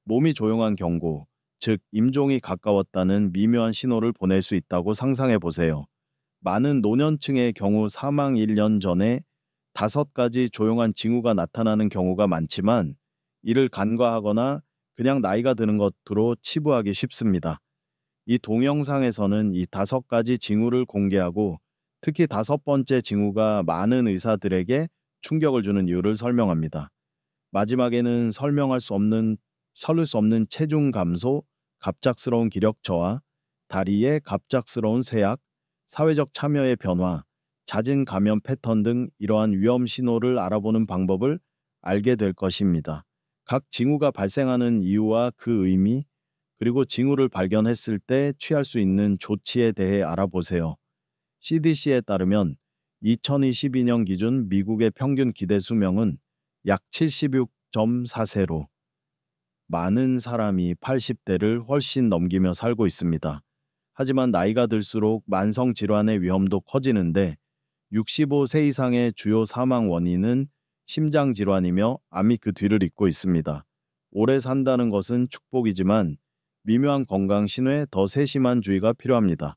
몸이 조용한 경고, 즉 임종이 가까웠다는 미묘한 신호를 보낼 수 있다고 상상해 보세요. 많은 노년층의 경우 사망 1년 전에 5가지 조용한 징후가 나타나는 경우가 많지만 이를 간과하거나 그냥 나이가 드는 것으로 치부하기 쉽습니다. 이 동영상에서는 이 5가지 징후를 공개하고 특히 5번째 징후가 많은 의사들에게 충격을 주는 이유를 설명합니다. 마지막에는 서를 수 없는 체중 감소, 갑작스러운 기력 저하, 다리의 갑작스러운 쇠약, 사회적 참여의 변화, 잦은 감염 패턴 등 이러한 위험 신호를 알아보는 방법을 알게 될 것입니다. 각 징후가 발생하는 이유와 그 의미, 그리고 징후를 발견했을 때 취할 수 있는 조치에 대해 알아보세요. CDC에 따르면 2022년 기준 미국의 평균 기대 수명은 약 76.4세로 많은 사람이 80대를 훨씬 넘기며 살고 있습니다. 하지만 나이가 들수록 만성 질환의 위험도 커지는데 65세 이상의 주요 사망 원인은 심장 질환이며 암이 그 뒤를 잇고 있습니다. 오래 산다는 것은 축복이지만 미묘한 건강 신호에 더 세심한 주의가 필요합니다.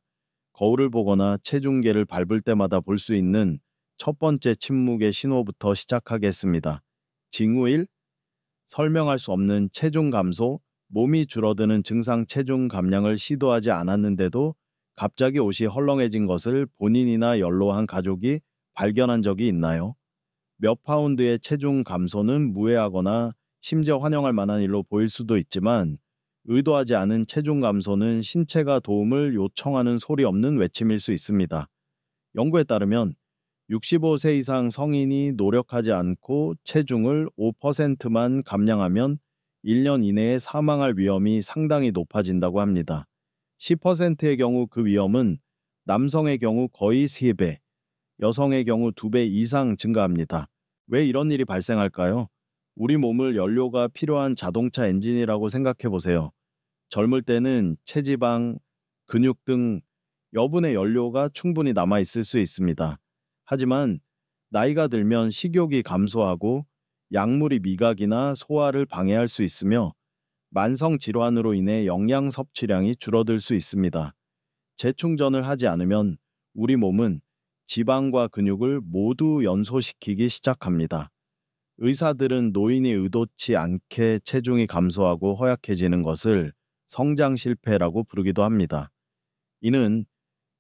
거울을 보거나 체중계를 밟을 때마다 볼 수 있는 첫 번째 침묵의 신호부터 시작하겠습니다. 징후 1. 설명할 수 없는 체중 감소, 몸이 줄어드는 증상 체중 감량을 시도하지 않았는데도 갑자기 옷이 헐렁해진 것을 본인이나 연로한 가족이 발견한 적이 있나요? 몇 파운드의 체중 감소는 무해하거나 심지어 환영할 만한 일로 보일 수도 있지만 의도하지 않은 체중 감소는 신체가 도움을 요청하는 소리 없는 외침일 수 있습니다. 연구에 따르면 65세 이상 성인이 노력하지 않고 체중을 5%만 감량하면 1년 이내에 사망할 위험이 상당히 높아진다고 합니다. 10%의 경우 그 위험은 남성의 경우 거의 3배, 여성의 경우 2배 이상 증가합니다. 왜 이런 일이 발생할까요? 우리 몸을 연료가 필요한 자동차 엔진이라고 생각해 보세요. 젊을 때는 체지방, 근육 등 여분의 연료가 충분히 남아 있을 수 있습니다. 하지만 나이가 들면 식욕이 감소하고 약물이 미각이나 소화를 방해할 수 있으며 만성 질환으로 인해 영양 섭취량이 줄어들 수 있습니다. 재충전을 하지 않으면 우리 몸은 지방과 근육을 모두 연소시키기 시작합니다. 의사들은 노인이 의도치 않게 체중이 감소하고 허약해지는 것을 성장 실패라고 부르기도 합니다. 이는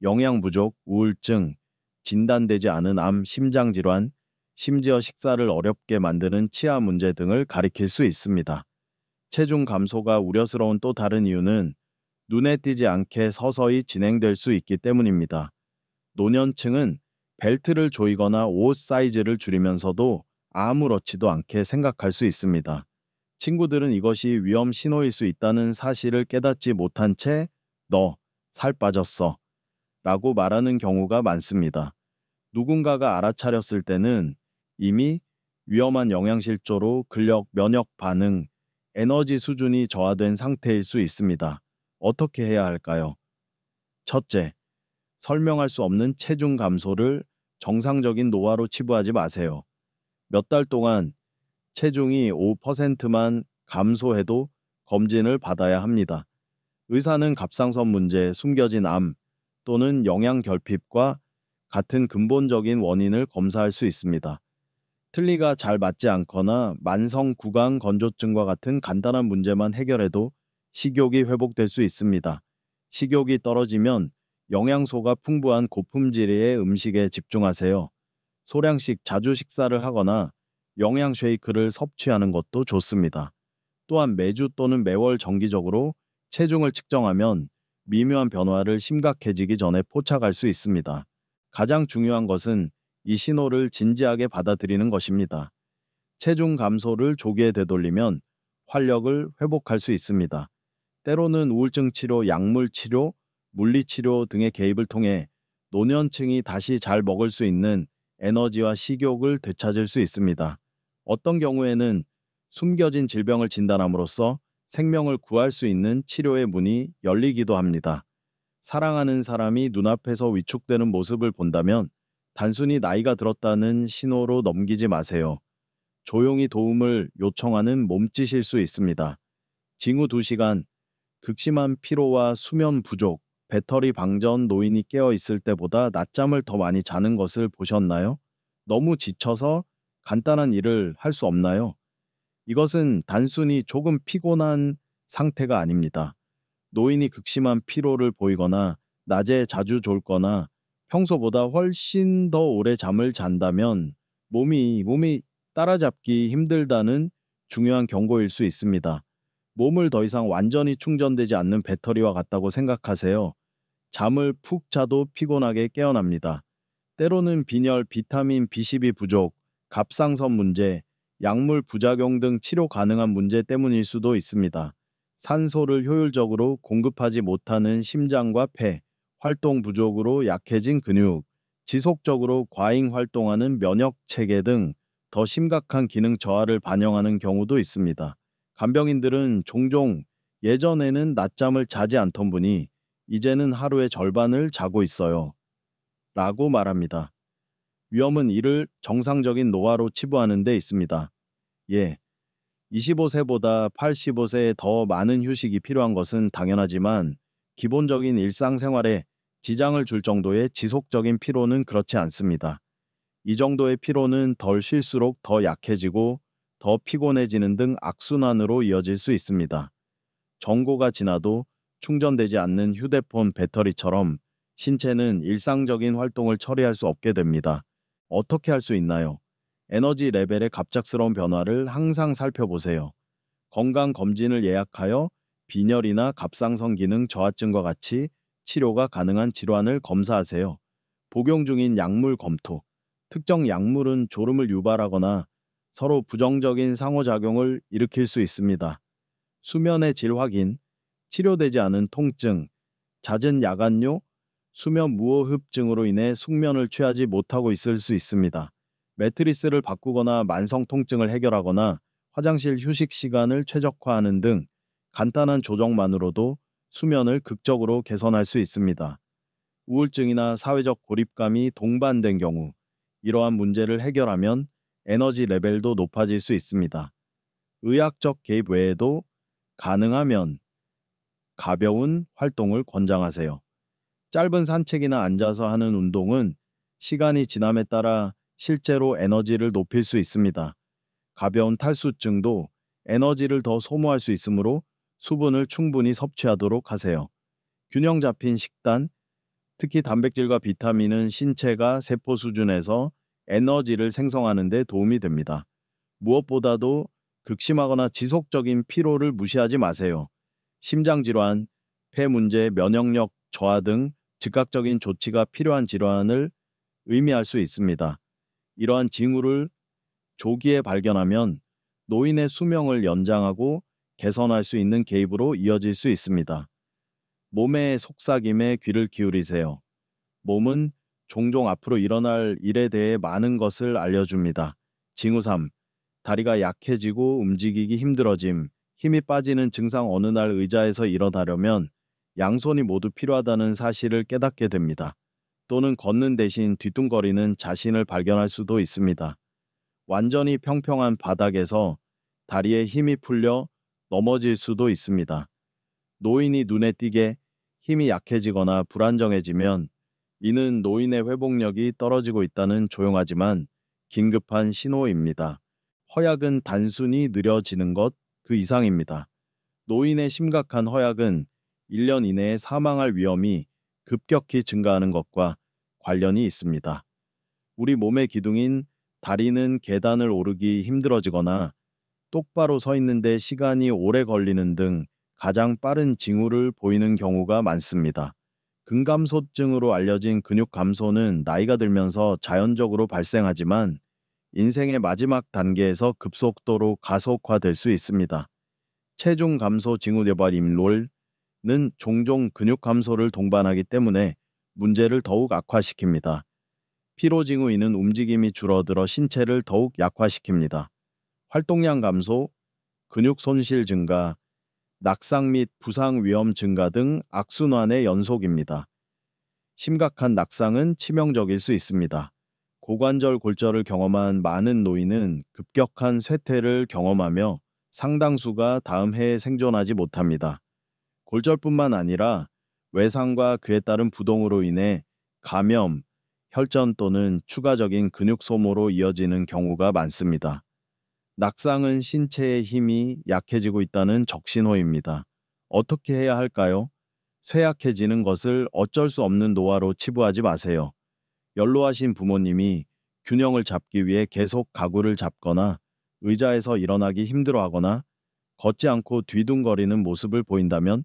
영양 부족, 우울증, 진단되지 않은 암, 심장 질환, 심지어 식사를 어렵게 만드는 치아 문제 등을 가리킬 수 있습니다. 체중 감소가 우려스러운 또 다른 이유는 눈에 띄지 않게 서서히 진행될 수 있기 때문입니다. 노년층은 벨트를 조이거나 옷 사이즈를 줄이면서도 아무렇지도 않게 생각할 수 있습니다. 친구들은 이것이 위험 신호일 수 있다는 사실을 깨닫지 못한 채 너 살 빠졌어 라고 말하는 경우가 많습니다. 누군가가 알아차렸을 때는 이미 위험한 영양실조로 근력, 면역 반응, 에너지 수준이 저하된 상태일 수 있습니다. 어떻게 해야 할까요? 첫째, 설명할 수 없는 체중 감소를 정상적인 노화로 치부하지 마세요. 몇 달 동안 체중이 5%만 감소해도 검진을 받아야 합니다. 의사는 갑상선 문제, 숨겨진 암 또는 영양 결핍과 같은 근본적인 원인을 검사할 수 있습니다. 틀니가 잘 맞지 않거나 만성 구강 건조증과 같은 간단한 문제만 해결해도 식욕이 회복될 수 있습니다. 식욕이 떨어지면 영양소가 풍부한 고품질의 음식에 집중하세요. 소량씩 자주 식사를 하거나 영양 쉐이크를 섭취하는 것도 좋습니다. 또한 매주 또는 매월 정기적으로 체중을 측정하면 미묘한 변화를 심각해지기 전에 포착할 수 있습니다. 가장 중요한 것은 이 신호를 진지하게 받아들이는 것입니다. 체중 감소를 조기에 되돌리면 활력을 회복할 수 있습니다. 때로는 우울증 치료, 약물 치료, 물리 치료 등의 개입을 통해 노년층이 다시 잘 먹을 수 있는 에너지와 식욕을 되찾을 수 있습니다. 어떤 경우에는 숨겨진 질병을 진단함으로써 생명을 구할 수 있는 치료의 문이 열리기도 합니다. 사랑하는 사람이 눈앞에서 위축되는 모습을 본다면 단순히 나이가 들었다는 신호로 넘기지 마세요. 조용히 도움을 요청하는 몸짓일 수 있습니다. 징후 2시간, 극심한 피로와 수면 부족, 배터리 방전 노인이 깨어 있을 때보다 낮잠을 더 많이 자는 것을 보셨나요? 너무 지쳐서 간단한 일을 할 수 없나요? 이것은 단순히 조금 피곤한 상태가 아닙니다. 노인이 극심한 피로를 보이거나 낮에 자주 졸거나 평소보다 훨씬 더 오래 잠을 잔다면 몸이 따라잡기 힘들다는 중요한 경고일 수 있습니다. 몸을 더 이상 완전히 충전되지 않는 배터리와 같다고 생각하세요. 잠을 푹 자도 피곤하게 깨어납니다. 때로는 빈혈, 비타민 B12 부족, 갑상선 문제, 약물 부작용 등 치료 가능한 문제 때문일 수도 있습니다. 산소를 효율적으로 공급하지 못하는 심장과 폐, 활동 부족으로 약해진 근육, 지속적으로 과잉 활동하는 면역 체계 등 더 심각한 기능 저하를 반영하는 경우도 있습니다. 간병인들은 종종 예전에는 낮잠을 자지 않던 분이 이제는 하루의 절반을 자고 있어요. 라고 말합니다. 위험은 이를 정상적인 노화로 치부하는 데 있습니다. 예, 25세보다 85세에 더 많은 휴식이 필요한 것은 당연하지만 기본적인 일상생활에 지장을 줄 정도의 지속적인 피로는 그렇지 않습니다. 이 정도의 피로는 덜 쉴수록 더 약해지고 더 피곤해지는 등 악순환으로 이어질 수 있습니다. 정고가 지나도 충전되지 않는 휴대폰 배터리처럼 신체는 일상적인 활동을 처리할 수 없게 됩니다. 어떻게 할 수 있나요? 에너지 레벨의 갑작스러운 변화를 항상 살펴보세요. 건강검진을 예약하여 빈혈이나 갑상선 기능 저하증과 같이 치료가 가능한 질환을 검사하세요. 복용 중인 약물 검토. 특정 약물은 졸음을 유발하거나 서로 부정적인 상호작용을 일으킬 수 있습니다. 수면의 질 확인, 치료되지 않은 통증, 잦은 야간뇨, 수면 무호흡증으로 인해 숙면을 취하지 못하고 있을 수 있습니다. 매트리스를 바꾸거나 만성 통증을 해결하거나 화장실 휴식 시간을 최적화하는 등 간단한 조정만으로도 수면을 극적으로 개선할 수 있습니다. 우울증이나 사회적 고립감이 동반된 경우 이러한 문제를 해결하면 에너지 레벨도 높아질 수 있습니다. 의학적 개입 외에도 가능하면 가벼운 활동을 권장하세요. 짧은 산책이나 앉아서 하는 운동은 시간이 지남에 따라 실제로 에너지를 높일 수 있습니다. 가벼운 탈수증도 에너지를 더 소모할 수 있으므로 수분을 충분히 섭취하도록 하세요. 균형 잡힌 식단, 특히 단백질과 비타민은 신체가 세포 수준에서 에너지를 생성하는 데 도움이 됩니다. 무엇보다도 극심하거나 지속적인 피로를 무시하지 마세요. 심장질환, 폐 문제, 면역력 저하 등 즉각적인 조치가 필요한 질환을 의미할 수 있습니다. 이러한 징후를 조기에 발견하면 노인의 수명을 연장하고 개선할 수 있는 개입으로 이어질 수 있습니다. 몸의 속삭임에 귀를 기울이세요. 몸은 종종 앞으로 일어날 일에 대해 많은 것을 알려줍니다. 징후 3. 다리가 약해지고 움직이기 힘들어짐, 힘이 빠지는 증상. 어느 날 의자에서 일어나려면 양손이 모두 필요하다는 사실을 깨닫게 됩니다. 또는 걷는 대신 뒤뚱거리는 자신을 발견할 수도 있습니다. 완전히 평평한 바닥에서 다리에 힘이 풀려 넘어질 수도 있습니다. 노인이 눈에 띄게 힘이 약해지거나 불안정해지면 이는 노인의 회복력이 떨어지고 있다는 조용하지만 긴급한 신호입니다. 허약은 단순히 느려지는 것 그 이상입니다. 노인의 심각한 허약은 1년 이내에 사망할 위험이 급격히 증가하는 것과 관련이 있습니다. 우리 몸의 기둥인 다리는 계단을 오르기 힘들어지거나 똑바로 서 있는데 시간이 오래 걸리는 등 가장 빠른 징후를 보이는 경우가 많습니다. 근감소증으로 알려진 근육 감소는 나이가 들면서 자연적으로 발생하지만 인생의 마지막 단계에서 급속도로 가속화될 수 있습니다. 체중 감소 징후 뇌발임 롤는 종종 근육 감소를 동반하기 때문에 문제를 더욱 악화시킵니다. 피로 징후인은 움직임이 줄어들어 신체를 더욱 약화시킵니다. 활동량 감소, 근육 손실 증가, 낙상 및 부상 위험 증가 등 악순환의 연속입니다. 심각한 낙상은 치명적일 수 있습니다. 고관절 골절을 경험한 많은 노인은 급격한 쇠퇴를 경험하며 상당수가 다음 해에 생존하지 못합니다. 골절뿐만 아니라 외상과 그에 따른 부동으로 인해 감염, 혈전 또는 추가적인 근육 소모로 이어지는 경우가 많습니다. 낙상은 신체의 힘이 약해지고 있다는 적신호입니다. 어떻게 해야 할까요? 쇠약해지는 것을 어쩔 수 없는 노화로 치부하지 마세요. 연로하신 부모님이 균형을 잡기 위해 계속 가구를 잡거나 의자에서 일어나기 힘들어하거나 걷지 않고 뒤뚱거리는 모습을 보인다면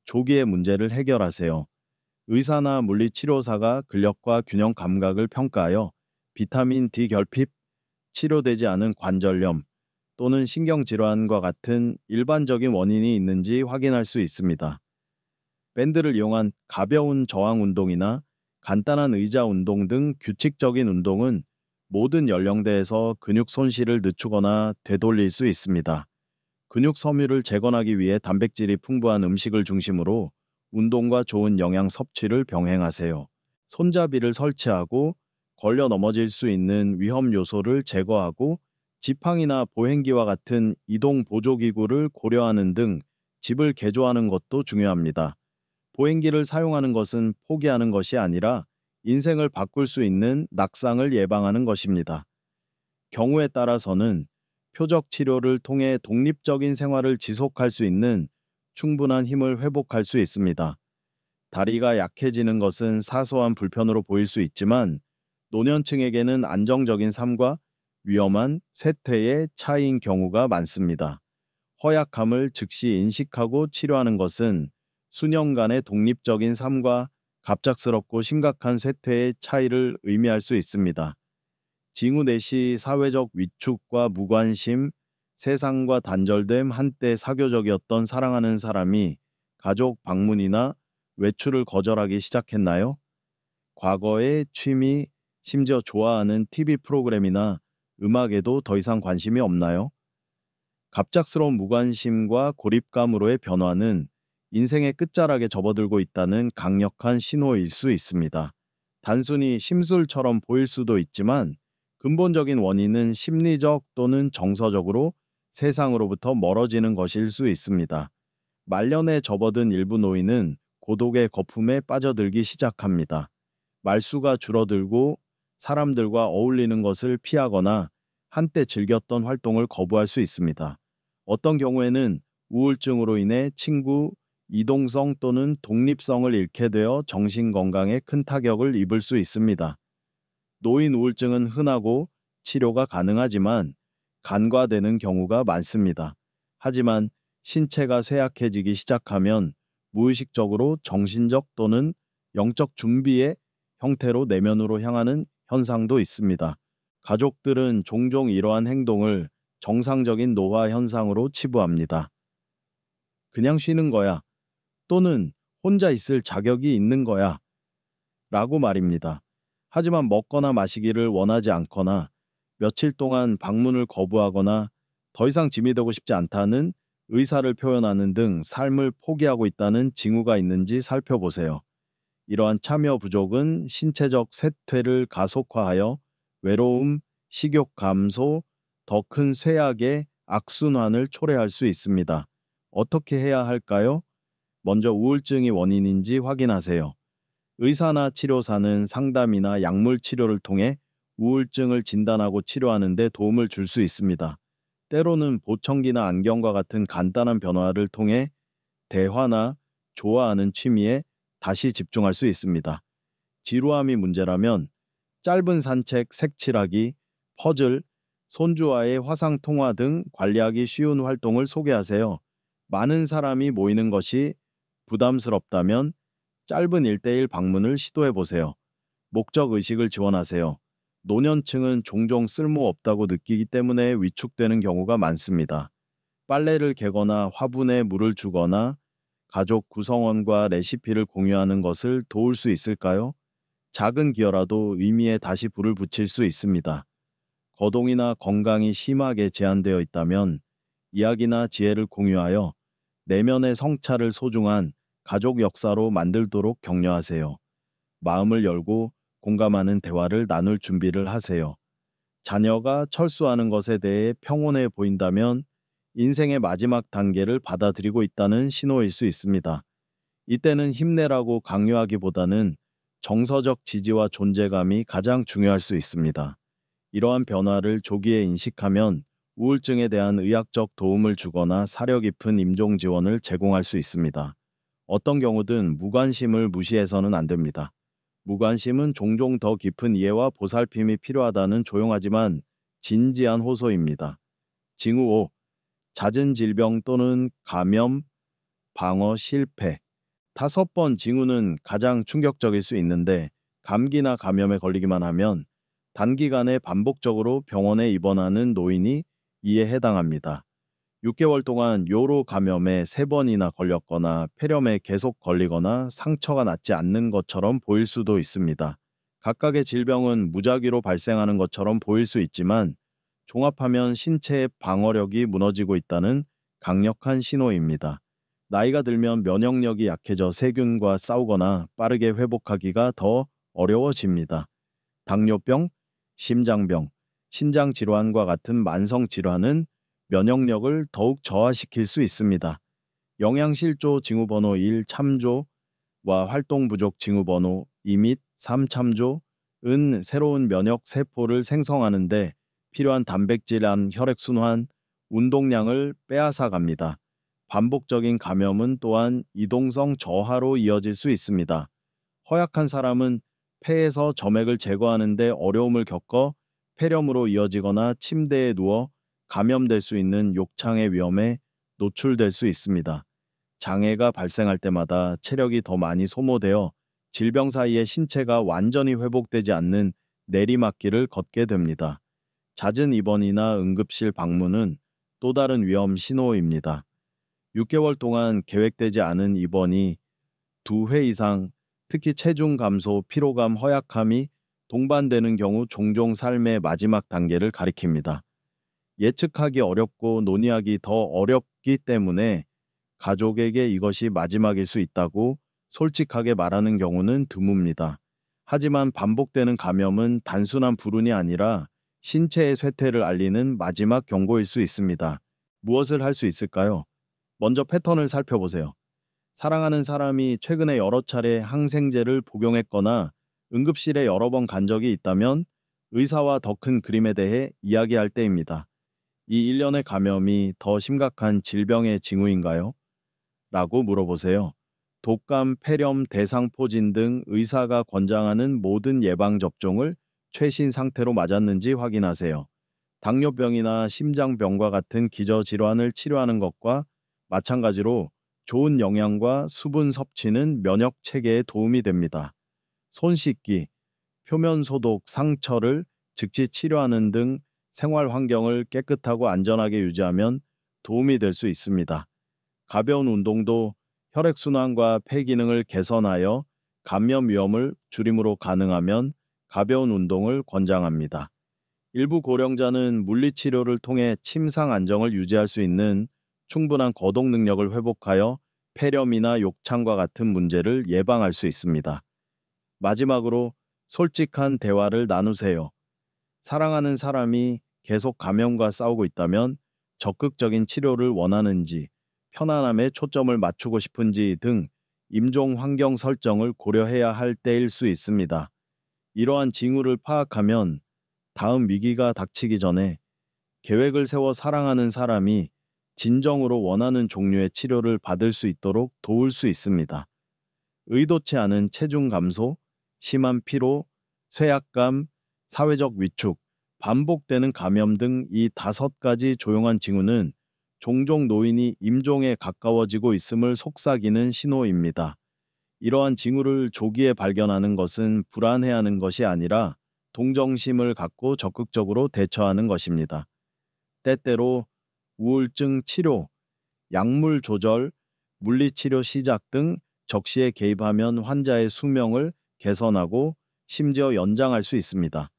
조기에 문제를 해결하세요. 의사나 물리치료사가 근력과 균형 감각을 평가하여 비타민 D 결핍, 치료되지 않은 관절염 또는 신경질환과 같은 일반적인 원인이 있는지 확인할 수 있습니다. 밴드를 이용한 가벼운 저항 운동이나 간단한 의자 운동 등 규칙적인 운동은 모든 연령대에서 근육 손실을 늦추거나 되돌릴 수 있습니다. 근육 섬유를 재건하기 위해 단백질이 풍부한 음식을 중심으로 운동과 좋은 영양 섭취를 병행하세요. 손잡이를 설치하고 걸려 넘어질 수 있는 위험 요소를 제거하고 지팡이나 보행기와 같은 이동 보조기구를 고려하는 등 집을 개조하는 것도 중요합니다. 보행기를 사용하는 것은 포기하는 것이 아니라 인생을 바꿀 수 있는 낙상을 예방하는 것입니다. 경우에 따라서는 표적 치료를 통해 독립적인 생활을 지속할 수 있는 충분한 힘을 회복할 수 있습니다. 다리가 약해지는 것은 사소한 불편으로 보일 수 있지만 노년층에게는 안정적인 삶과 위험한 쇠퇴의 차이인 경우가 많습니다. 허약함을 즉시 인식하고 치료하는 것은 수년간의 독립적인 삶과 갑작스럽고 심각한 쇠퇴의 차이를 의미할 수 있습니다. 징후 내시 사회적 위축과 무관심, 세상과 단절됨, 한때 사교적이었던 사랑하는 사람이 가족 방문이나 외출을 거절하기 시작했나요? 과거의 취미, 심지어 좋아하는 TV 프로그램이나 음악에도 더 이상 관심이 없나요? 갑작스러운 무관심과 고립감으로의 변화는 인생의 끝자락에 접어들고 있다는 강력한 신호일 수 있습니다. 단순히 심술처럼 보일 수도 있지만 근본적인 원인은 심리적 또는 정서적으로 세상으로부터 멀어지는 것일 수 있습니다. 말년에 접어든 일부 노인은 고독의 거품에 빠져들기 시작합니다. 말수가 줄어들고 사람들과 어울리는 것을 피하거나 한때 즐겼던 활동을 거부할 수 있습니다. 어떤 경우에는 우울증으로 인해 친구, 이동성 또는 독립성을 잃게 되어 정신 건강에 큰 타격을 입을 수 있습니다. 노인 우울증은 흔하고 치료가 가능하지만 간과되는 경우가 많습니다. 하지만 신체가 쇠약해지기 시작하면 무의식적으로 정신적 또는 영적 준비의 형태로 내면으로 향하는 현상도 있습니다. 가족들은 종종 이러한 행동을 정상적인 노화 현상으로 치부합니다. 그냥 쉬는 거야 또는 혼자 있을 자격이 있는 거야 라고 말입니다. 하지만 먹거나 마시기를 원하지 않거나 며칠 동안 방문을 거부하거나 더 이상 짐이 되고 싶지 않다는 의사를 표현하는 등 삶을 포기하고 있다는 징후가 있는지 살펴보세요. 이러한 참여 부족은 신체적 쇠퇴를 가속화하여 외로움, 식욕 감소, 더 큰 쇠약의 악순환을 초래할 수 있습니다. 어떻게 해야 할까요? 먼저 우울증이 원인인지 확인하세요. 의사나 치료사는 상담이나 약물 치료를 통해 우울증을 진단하고 치료하는 데 도움을 줄 수 있습니다. 때로는 보청기나 안경과 같은 간단한 변화를 통해 대화나 좋아하는 취미에 다시 집중할 수 있습니다. 지루함이 문제라면 짧은 산책, 색칠하기, 퍼즐, 손주와의 화상 통화 등 관리하기 쉬운 활동을 소개하세요. 많은 사람이 모이는 것이 부담스럽다면 짧은 1대1 방문을 시도해 보세요. 목적 의식을 지원하세요. 노년층은 종종 쓸모없다고 느끼기 때문에 위축되는 경우가 많습니다. 빨래를 개거나 화분에 물을 주거나 가족 구성원과 레시피를 공유하는 것을 도울 수 있을까요? 작은 기여라도 의미에 다시 불을 붙일 수 있습니다. 거동이나 건강이 심하게 제한되어 있다면 이야기나 지혜를 공유하여 내면의 성찰을 소중한 가족 역사로 만들도록 격려하세요. 마음을 열고 공감하는 대화를 나눌 준비를 하세요. 자녀가 철수하는 것에 대해 평온해 보인다면 인생의 마지막 단계를 받아들이고 있다는 신호일 수 있습니다. 이때는 힘내라고 강요하기보다는 정서적 지지와 존재감이 가장 중요할 수 있습니다. 이러한 변화를 조기에 인식하면 우울증에 대한 의학적 도움을 주거나 사려 깊은 임종 지원을 제공할 수 있습니다. 어떤 경우든 무관심을 무시해서는 안 됩니다. 무관심은 종종 더 깊은 이해와 보살핌이 필요하다는 조용하지만 진지한 호소입니다. 징후 5. 잦은 질병 또는 감염, 방어 실패. 5번 징후는 가장 충격적일 수 있는데 감기나 감염에 걸리기만 하면 단기간에 반복적으로 병원에 입원하는 노인이 이에 해당합니다. 6개월 동안 요로 감염에 3번이나 걸렸거나 폐렴에 계속 걸리거나 상처가 낫지 않는 것처럼 보일 수도 있습니다. 각각의 질병은 무작위로 발생하는 것처럼 보일 수 있지만 종합하면 신체의 방어력이 무너지고 있다는 강력한 신호입니다. 나이가 들면 면역력이 약해져 세균과 싸우거나 빠르게 회복하기가 더 어려워집니다. 당뇨병, 심장병, 신장질환과 같은 만성질환은 면역력을 더욱 저하시킬 수 있습니다. 영양실조 징후번호 1 참조와 활동부족 징후번호 2 및 3 참조은 새로운 면역 세포를 생성하는데 필요한 단백질한 혈액순환, 운동량을 빼앗아 갑니다. 반복적인 감염은 또한 이동성 저하로 이어질 수 있습니다. 허약한 사람은 폐에서 점액을 제거하는 데 어려움을 겪어 폐렴으로 이어지거나 침대에 누워 감염될 수 있는 욕창의 위험에 노출될 수 있습니다. 장애가 발생할 때마다 체력이 더 많이 소모되어 질병 사이에 신체가 완전히 회복되지 않는 내리막길을 걷게 됩니다. 잦은 입원이나 응급실 방문은 또 다른 위험 신호입니다. 6개월 동안 계획되지 않은 입원이 2회 이상, 특히 체중 감소, 피로감, 허약함이 동반되는 경우 종종 삶의 마지막 단계를 가리킵니다. 예측하기 어렵고 논의하기 더 어렵기 때문에 가족에게 이것이 마지막일 수 있다고 솔직하게 말하는 경우는 드뭅니다. 하지만 반복되는 감염은 단순한 불운이 아니라 신체의 쇠퇴를 알리는 마지막 경고일 수 있습니다. 무엇을 할 수 있을까요? 먼저 패턴을 살펴보세요. 사랑하는 사람이 최근에 여러 차례 항생제를 복용했거나 응급실에 여러 번 간 적이 있다면 의사와 더 큰 그림에 대해 이야기할 때입니다. 이 일련의 감염이 더 심각한 질병의 징후인가요? 라고 물어보세요. 독감, 폐렴, 대상포진 등 의사가 권장하는 모든 예방접종을 최신 상태로 맞았는지 확인하세요. 당뇨병이나 심장병과 같은 기저질환을 치료하는 것과 마찬가지로 좋은 영양과 수분 섭취는 면역 체계에 도움이 됩니다. 손 씻기, 표면 소독, 상처를 즉시 치료하는 등 생활 환경을 깨끗하고 안전하게 유지하면 도움이 될 수 있습니다. 가벼운 운동도 혈액순환과 폐 기능을 개선하여 감염 위험을 줄임으로 가능하면 가벼운 운동을 권장합니다. 일부 고령자는 물리치료를 통해 침상 안정을 유지할 수 있는 충분한 거동 능력을 회복하여 폐렴이나 욕창과 같은 문제를 예방할 수 있습니다. 마지막으로 솔직한 대화를 나누세요. 사랑하는 사람이 계속 감염과 싸우고 있다면 적극적인 치료를 원하는지, 편안함에 초점을 맞추고 싶은지 등 임종 환경 설정을 고려해야 할 때일 수 있습니다. 이러한 징후를 파악하면 다음 위기가 닥치기 전에 계획을 세워 사랑하는 사람이 진정으로 원하는 종류의 치료를 받을 수 있도록 도울 수 있습니다. 의도치 않은 체중 감소, 심한 피로, 쇠약감, 사회적 위축, 반복되는 감염 등 이 5가지 조용한 징후는 종종 노인이 임종에 가까워지고 있음을 속삭이는 신호입니다. 이러한 징후를 조기에 발견하는 것은 불안해하는 것이 아니라 동정심을 갖고 적극적으로 대처하는 것입니다. 때때로 우울증 치료, 약물 조절, 물리치료 시작 등 적시에 개입하면 환자의 수명을 개선하고 심지어 연장할 수 있습니다.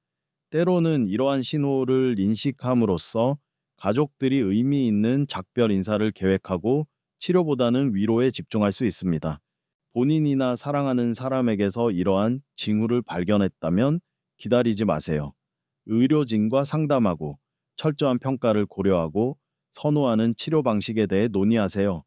때로는 이러한 신호를 인식함으로써 가족들이 의미 있는 작별 인사를 계획하고 치료보다는 위로에 집중할 수 있습니다. 본인이나 사랑하는 사람에게서 이러한 징후를 발견했다면 기다리지 마세요. 의료진과 상담하고 철저한 평가를 고려하고 선호하는 치료 방식에 대해 논의하세요.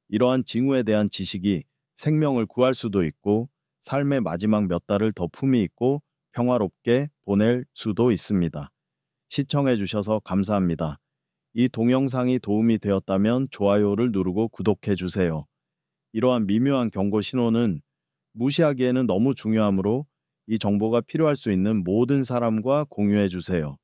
이러한 징후에 대한 지식이 생명을 구할 수도 있고 삶의 마지막 몇 달을 더 품위 있고 평화롭게 보낼 수도 있습니다. 시청해 주셔서 감사합니다. 이 동영상이 도움이 되었다면 좋아요를 누르고 구독해 주세요. 이러한 미묘한 경고 신호는 무시하기에는 너무 중요하므로 이 정보가 필요할 수 있는 모든 사람과 공유해 주세요.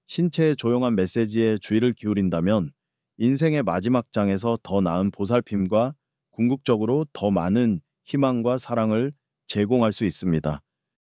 신체의 조용한 메시지에 주의를 기울인다면 인생의 마지막 장에서 더 나은 보살핌과 궁극적으로 더 많은 희망과 사랑을 제공할 수 있습니다.